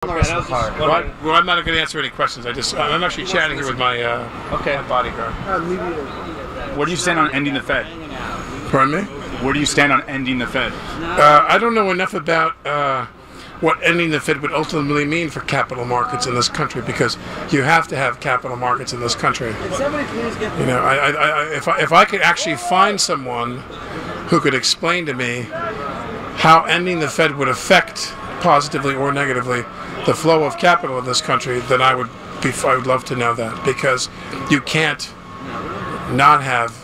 Okay, well, I'm not going to answer any questions. I'm actually chatting here with my my bodyguard. Where do you stand on ending the Fed? Pardon me? Where do you stand on ending the Fed? I don't know enough about what ending the Fed would ultimately mean for capital markets in this country, because you have to have capital markets in this country. You know, if I could actually find someone who could explain to me how ending the Fed would affect positively or negatively the flow of capital in this country, then I would love to know that, because you can't not have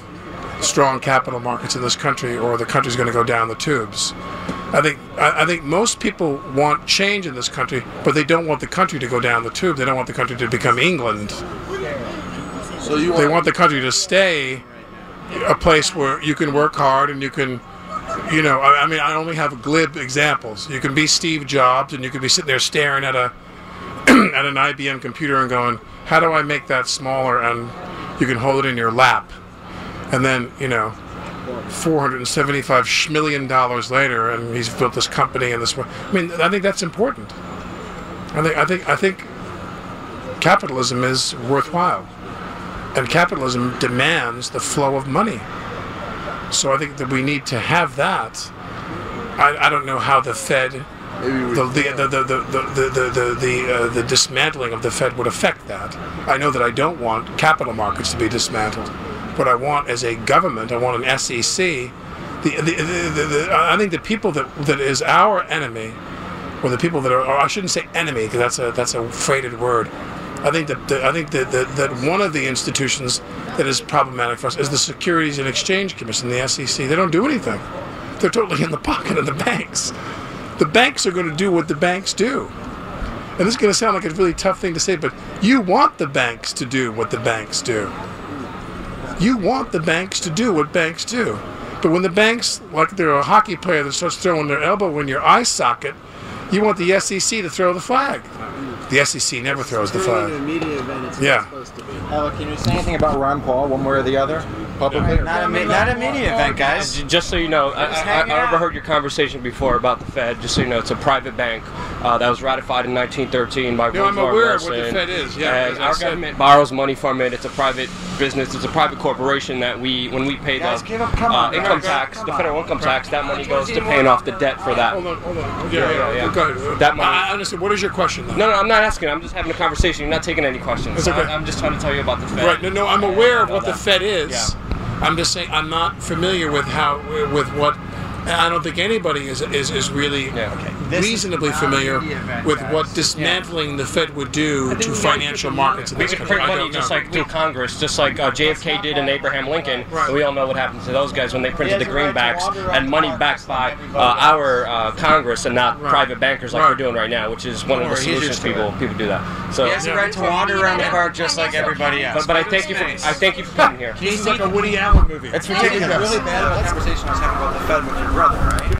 strong capital markets in this country or the country's going to go down the tubes. I think most people want change in this country, but they don't want the country to go down the tube. They don't want the country to become England. So they want the country to stay a place where you can work hard and you can, you know, I mean, I only have glib examples. You can be Steve Jobs and you can be sitting there staring at a at an IBM computer and going, how do I make that smaller? And you can hold it in your lap. And then, you know, $475 million later, and he's built this company and this. I mean, I think that's important. I think capitalism is worthwhile, and capitalism demands the flow of money. So I think that we need to have that. I don't know how the Fed, the dismantling of the Fed would affect that. I know that I don't want capital markets to be dismantled. What I want as a government, I want an SEC. I think the people that is our enemy, or the people that are, or I shouldn't say enemy, because that's a freighted word. I think that one of the institutions that is problematic for us is the Securities and Exchange Commission, the SEC. They don't do anything. They're totally in the pocket of the banks. The banks are going to do what the banks do. And this is going to sound like a really tough thing to say, but you want the banks to do what the banks do. You want the banks to do what banks do. But when the banks, like they're a hockey player that starts throwing their elbow in your eye socket, you want the SEC to throw the flag. The SEC never throws the flag. Yeah. Alec, can you say anything about Ron Paul, one way or the other? Publicly? Not a media event, guys. Just so you know, I overheard your conversation before about the Fed. Just so you know, it's a private bank that was ratified in 1913 by I'm aware of what the Fed is. Yeah, and our government borrows money from it. It's a private business. It's a private corporation that when we pay the income tax, the federal income tax, that money goes to paying off the debt for that. Hold on. Yeah. Go ahead. That money. I understand. What is your question, though? No, I'm not asking. I'm just having a conversation. You're not taking any questions. It's okay. I'm just trying to tell you about the Fed. Right. No, I'm aware of what the Fed is. Yeah. I'm just saying I'm not familiar with what. I don't think anybody is really reasonably familiar with what dismantling the Fed would do to financial markets in this country. We can print money just like through Congress, just like JFK did and Abraham Lincoln. Right. And we all know what happened to those guys when they printed the greenbacks and money backed by our Congress and not private bankers like we're doing right now, which is one of the solutions people do that. So he has the right to wander around the park just like everybody else. But I thank you for coming here. This is like a Woody Allen movie. It's ridiculous. Really bad about the conversation I was having about the Fed with your brother, right?